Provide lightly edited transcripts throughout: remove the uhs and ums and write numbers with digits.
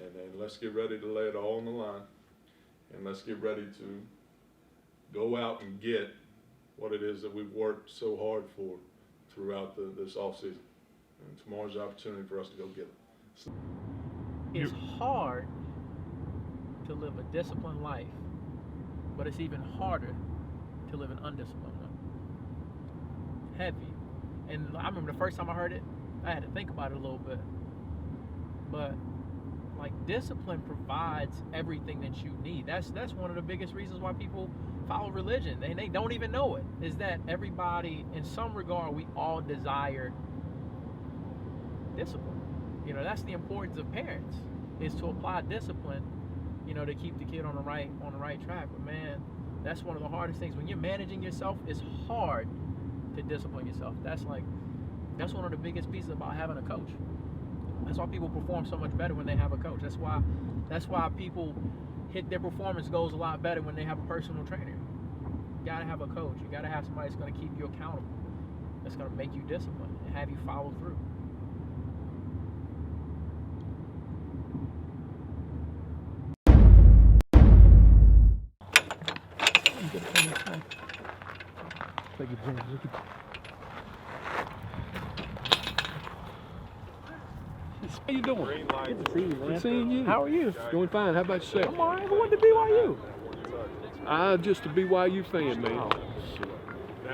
And let's get ready to lay it all on the line. And let's get ready to go out and get what it is that we've worked so hard for throughout this off season. And tomorrow's the opportunity for us to go get it. It's hard to live a disciplined life, but it's even harder to live an undisciplined one. Heavy. And I remember the first time I heard it, I had to think about it a little bit. But like, discipline provides everything that you need. That's one of the biggest reasons why people follow religion. They don't even know it. Is that everybody, in some regard, we all desire discipline. You know, that's the importance of parents, is to apply discipline, you know, to keep the kid on the right track. But man, that's one of the hardest things. When you're managing yourself, it's hard to discipline yourself. That's one of the biggest pieces about having a coach. That's why people perform so much better when they have a coach. That's why people hit their performance goals a lot better when they have a personal trainer. You gotta have a coach. You gotta have somebody that's gonna keep you accountable, that's gonna make you disciplined and have you follow through. How you doing? Good to see you, man. Good seeing you. How are you? Doing fine. How about yourself? I'm alright. Who went to BYU? I'm just a BYU fan, man. Oh, shit. I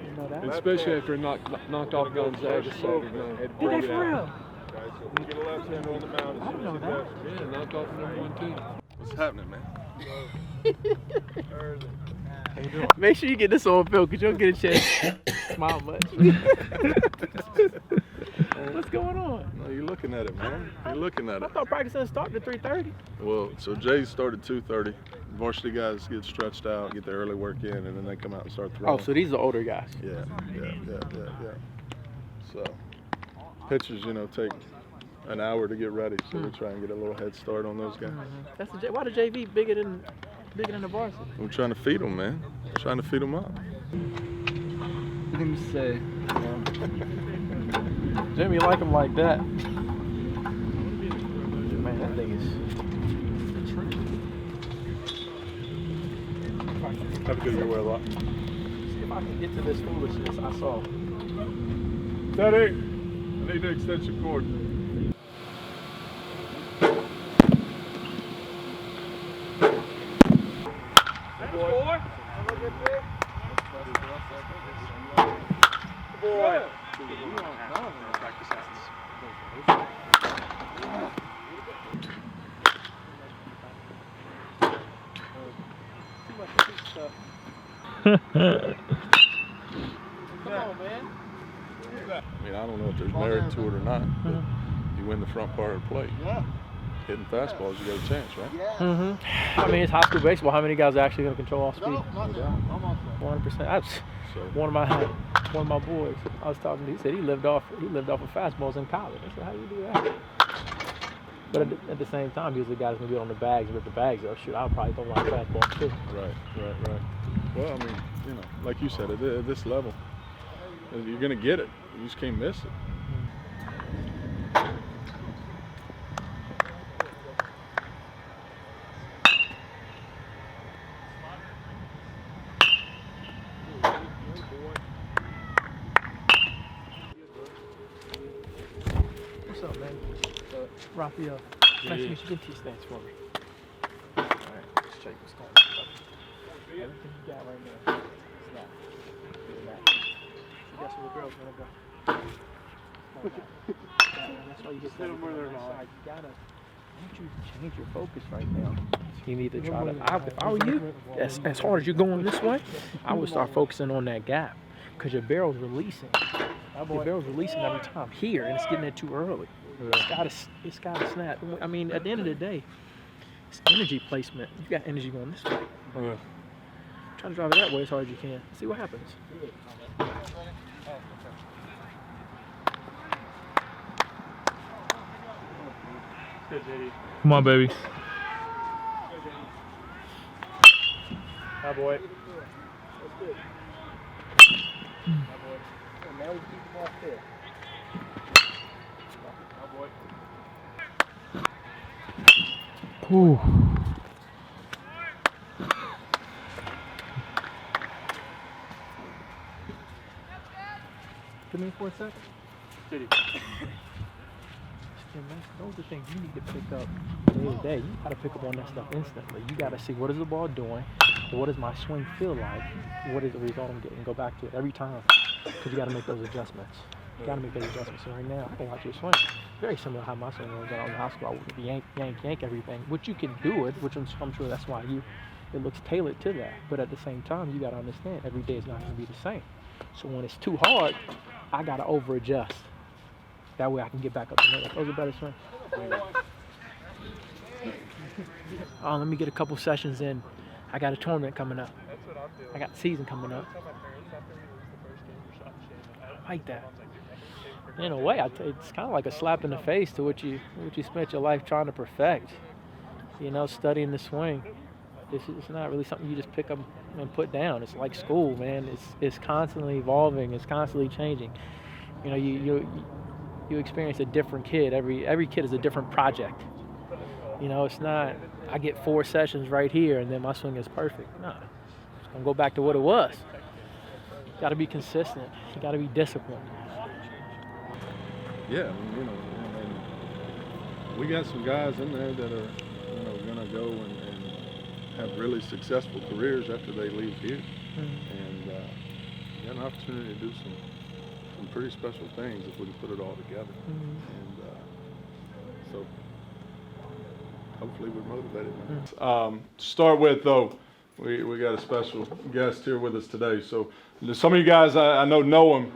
didn't know that. Especially after it knocked off Gonzaga Saturday night. Had to Did bring they it for out. real? Get a left hand on the mound. I didn't know that. Yeah, knocked off the number 1 team. What's happening, man? Make sure you get this on film, because you don't get a chance to smile much. What's going on? No, you're looking at it, man. You're looking at I it. thought practice didn't start at 3:30. Well, so Jay started 2:30. Varsity guys get stretched out, get their early work in, and then they come out and start throwing. Oh, so these are older guys. Yeah. So pitchers, you know, take an hour to get ready, so we try and get a little head start on those guys. That's why the JV bigger than the varsity? We're trying to feed them, man. Trying to feed them up. Let me say, Jimmy, you like him like that? Man, that thing is. Have a good year, wear a lot. See if I can get to this foolishness I saw. Daddy, I need the extension cord. Come on, man. I mean, I don't know if there's merit to it or not, but you win the front part of the plate. Yeah. Hitting fastballs, you got a chance, right? Yeah. I mean, it's high school baseball. How many guys are actually going to control off speed? No, not now. Almost there. 100%. So One of my boys, I was talking to, he said he lived off of fastballs in college. I said, how do you do that? But at the same time, he was the guy that's going to be on the bags and rip the bags up. Shoot, I'll probably throw my fastball too. Right. Well, I mean, you know, like you said, at this level, you're gonna get it. You just can't miss it. What's up, man? Raphael. Nice to meet you. Get these things for me. All right, let's check this time. Everything you got right now. It's that. You got some of the girls want to go. That's why you just let them where they're not. You gotta. I want you to change your focus right now. You need to try to. If I were you, as hard as you're going this way, I would start focusing on that gap, because your barrel's releasing. Your barrel's releasing every time here, and it's getting there too early. It's gotta snap. I mean, at the end of the day, it's energy placement. You got energy going this way. Okay. Try to drive it that way as hard as you can. See what happens. Come on, baby. Hi, boy. That's good. Hi, boy. Now we keep him off there. Hi, boy. Ooh. Come in for a second. Those are the things you need to pick up day to day. You got to pick up on that stuff instantly. You got to see, what is the ball doing? What does my swing feel like? What is the result I'm getting? Go back to it every time, because you got to make those adjustments. You got to make those adjustments. So right now, I can watch your swing. Very similar to how my swing was out in high school. I would yank everything, which you can do it, which I'm sure that's why it looks tailored to that. But at the same time, you got to understand every day is not going to be the same. So when it's too hard, I got to over adjust. That way I can get back up to that. Those are better swings. Let me get a couple sessions in. I got a tournament coming up. I got season coming up. I like that. In a way, it's kind of like a slap in the face to what you spent your life trying to perfect. You know, studying the swing. It's not really something you just pick up and put down. It's like school, man. It's constantly evolving. It's constantly changing. You know, you experience a different kid. Every kid is a different project. You know, it's not, I get 4 sessions right here and then my swing is perfect. No, it's gonna go back to what it was. You gotta be consistent. You gotta be disciplined. Yeah, you know, and we got some guys in there that are, you know, gonna go and have really successful careers after they leave here. And got an opportunity to do some pretty special things if we can put it all together. And so hopefully we're motivated. Start with, though, we got a special guest here with us today. So some of you guys I know him.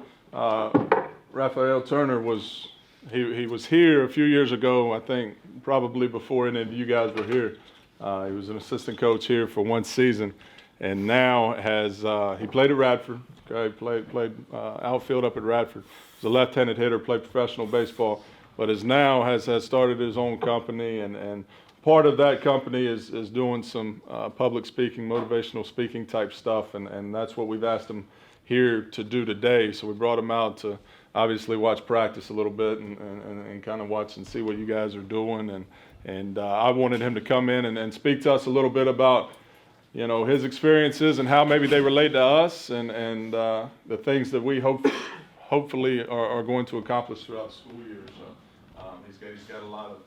Raphael Turner was here a few years ago, I think probably before any of you guys were here. He was an assistant coach here for 1 season, and now he played at Radford. Okay, played outfield up at Radford. He's a left-handed hitter, played professional baseball, but has started his own company, and part of that company is doing some public speaking, motivational speaking type stuff, and that's what we've asked him here to do today. So we brought him out to obviously watch practice a little bit and kind of watch and see what you guys are doing, and I wanted him to come in and speak to us a little bit about, you know, his experiences and how maybe they relate to us, and the things that we hopefully are going to accomplish throughout the school year. So he's got a lot of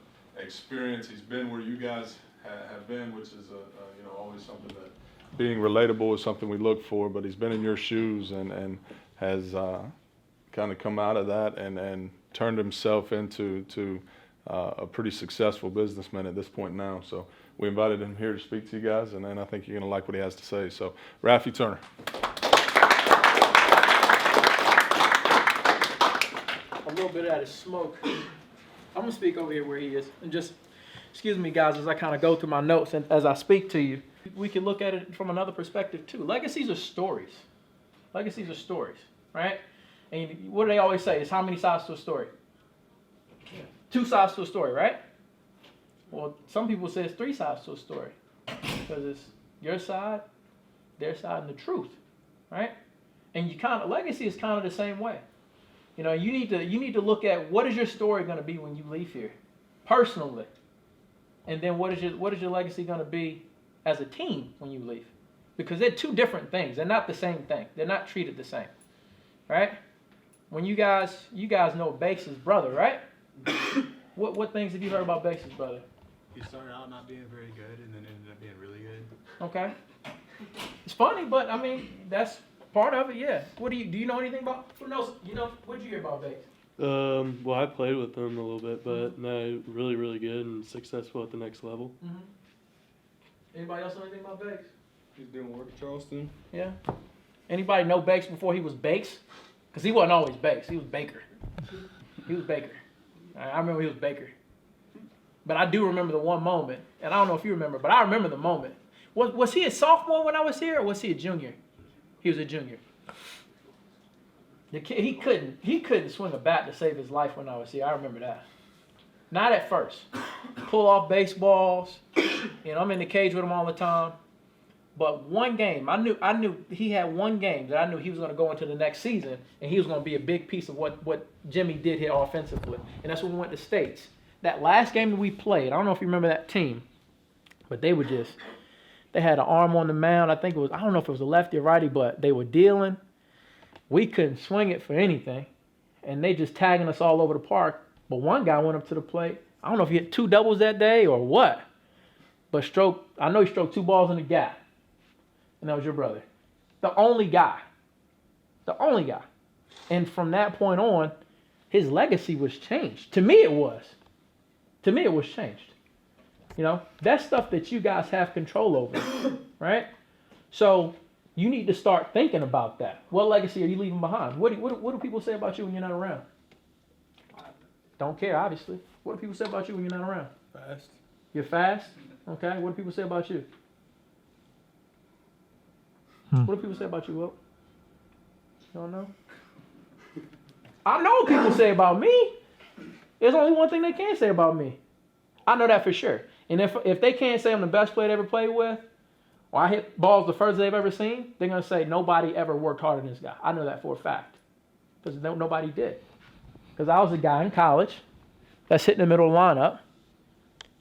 experience. He's been where you guys have been, which is you know, always something that being relatable is something we look for. But he's been in your shoes and has kind of come out of that and turned himself into a pretty successful businessman at this point now. So we invited him here to speak to you guys, and I think you're going to like what he has to say. So, Raffy Turner. A little bit of that is smoke. I'm going to speak over here where he is. And just, excuse me, guys, as I kind of go through my notes and as I speak to you, we can look at it from another perspective, too. Legacies are stories. Legacies are stories, right? And what do they always say? Is how many sides to a story? 2 sides to a story, right? Well, some people say it's 3 sides to a story, because it's your side, their side, and the truth, right? And legacy is kind of the same way. You know, you need to look at what is your story going to be when you leave here, personally, and then what is your legacy going to be as a team when you leave, because they're 2 different things. They're not the same thing. They're not treated the same, right? When you guys know Bates' brother, right? What things have you heard about Bates' brother? He started out not being very good and then ended up being really good. Okay. It's funny, but I mean, that's part of it, yeah. Do you know anything about, who knows, what did you hear about Bates? Well, I played with him a little bit, but no, really, really good and successful at the next level. Mm-hmm. Anybody else know anything about Bates? He's doing work at Charleston. Yeah. Anybody know Bates before he was Bates? Because he wasn't always Bates. He was Baker. I remember he was Baker. But I do remember the one moment, and I don't know if you remember, but I remember the moment. Was he a sophomore when I was here, or was he a junior? He was a junior. The kid, he couldn't swing a bat to save his life when I was here. I remember that. Not at first. Pull off baseballs. I'm in the cage with him all the time. But one game, I knew he had one game that I knew he was going to go into the next season, and he was going to be a big piece of what Jimmy did here offensively. And that's when we went to States. That last game that we played, I don't know if you remember that team. But they had an arm on the mound. I don't know if it was a lefty or righty, but they were dealing. We couldn't swing it for anything. And they just tagging us all over the park. But one guy went up to the plate. I don't know if he hit 2 doubles that day or what. But I know he stroked 2 balls in the gap. And that was your brother. The only guy. The only guy. And from that point on, his legacy was changed. To me, it was. To me, it was changed. You know, that's stuff that you guys have control over, right? So you need to start thinking about that. What legacy are you leaving behind? What do people say about you when you're not around? Don't care, obviously. What do people say about you when you're not around? Fast. You're fast? Okay. What do people say about you? What do people say about you, Will? You don't know? I know what people say about me. There's only one thing they can't say about me. I know that for sure. And if they can't say I'm the best player they ever played with, or I hit balls the furthest they've ever seen, they're going to say nobody ever worked harder than this guy. I know that for a fact. Because nobody did. Because I was a guy in college that's hitting the middle of the lineup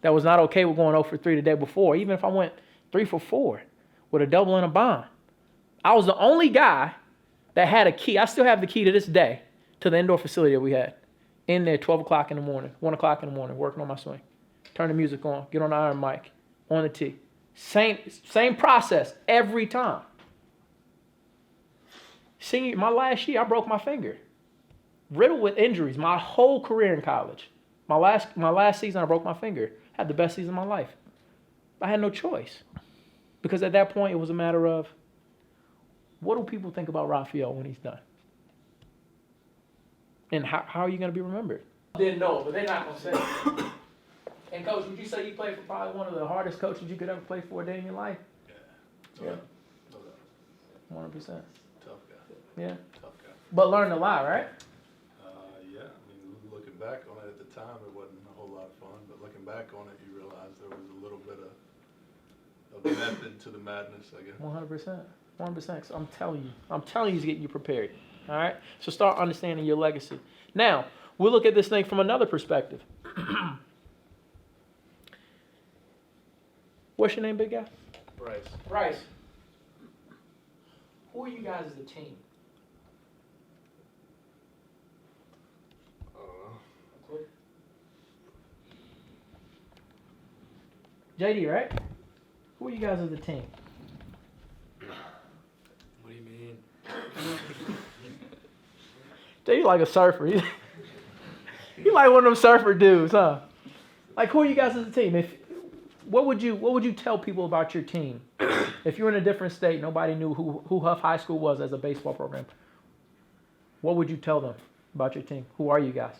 that was not okay with going 0 for 3 the day before, even if I went 3 for 4 with a double and a bomb. I was the only guy that had a key. I still have the key to this day to the indoor facility that we had. In there 12 o'clock in the morning, 1 o'clock in the morning, working on my swing. Turn the music on, get on the iron mic, on the tee. Same process every time. My last year, I broke my finger. Riddled with injuries my whole career in college. My last season, I broke my finger. Had the best season of my life. I had no choice. Because at that point, it was a matter of, what do people think about Raphael when he's done? And how are you going to be remembered? Didn't know, but they're not going to say it. And Coach, would you say you played for probably one of the hardest coaches you could ever play for a day in your life? Yeah. Yeah. 100%. Tough guy. Yeah. Tough guy. But learned a lot, right? Yeah. I mean, looking back on it at the time, it wasn't a whole lot of fun. But looking back on it, you realize there was a little bit of method to the madness, I guess. 100%. 100%. So I'm telling you to get you prepared. All right? So start understanding your legacy. Now, we'll look at this thing from another perspective. What's your name, big guy? Bryce. Bryce. Who are you guys as a team? JD, right? Who are you guys as a team? What do you mean? JD like a surfer. You like one of them surfer dudes, huh? Like, who are you guys as a team? What would you tell people about your team? If you're in a different state, nobody knew who Hough High School was as a baseball program. What would you tell them about your team? Who are you guys?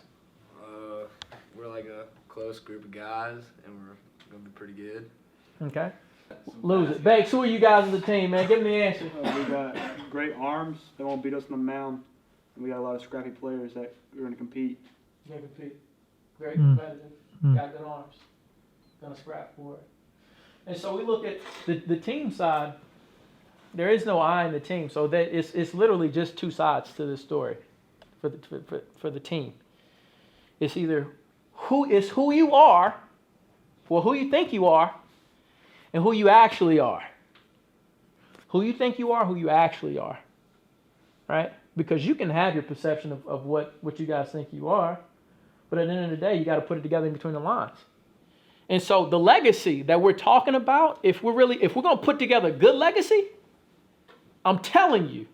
We're like a close group of guys, and we're gonna be pretty good. Okay. Lose it. Bakes, who are you guys as a team, man? Give me the answer. We got great arms. They won't beat us on the mound. And we got a lot of scrappy players that are going to compete. Gonna compete. Very competitive. Got good arms. Gonna scrap for it. And so we look at the team side. There is no I in the team, so that it's literally just two sides to this story for the team. It's either who you are, well, who you think you are, and who you actually are. Who you think you are, who you actually are. Right? Because you can have your perception of what you guys think you are, but at the end of the day, you got to put it together in between the lines. And so the legacy that we're talking about, if we're going to put together a good legacy, I'm telling you,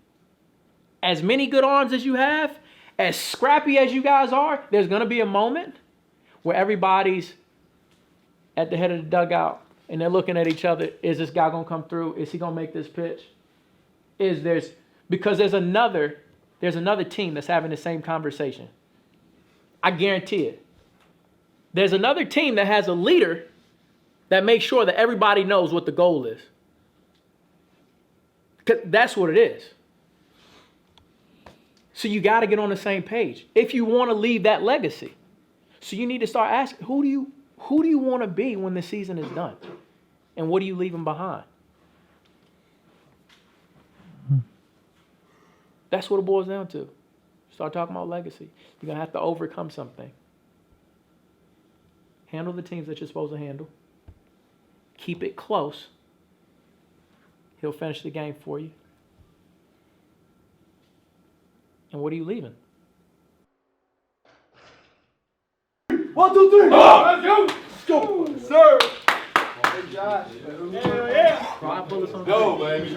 as many good arms as you have, as scrappy as you guys are, there's going to be a moment where everybody's at the head of the dugout and they're looking at each other. Is this guy going to come through? Is he going to make this pitch? Because there's another team that's having the same conversation. I guarantee it. There's another team that has a leader that makes sure that everybody knows what the goal is. 'Cause that's what it is. So you got to get on the same page if you want to leave that legacy. So you need to start asking, who do you want to be when the season is done? And what are you leaving behind? That's what it boils down to. Start talking about legacy. You're going to have to overcome something. Handle the teams that you're supposed to handle. keep it close. He'll finish the game for you. And what are you leaving? 1, 2, 3. Let's go! Let's go! Sir! Good job. Five bullets on Go, baby.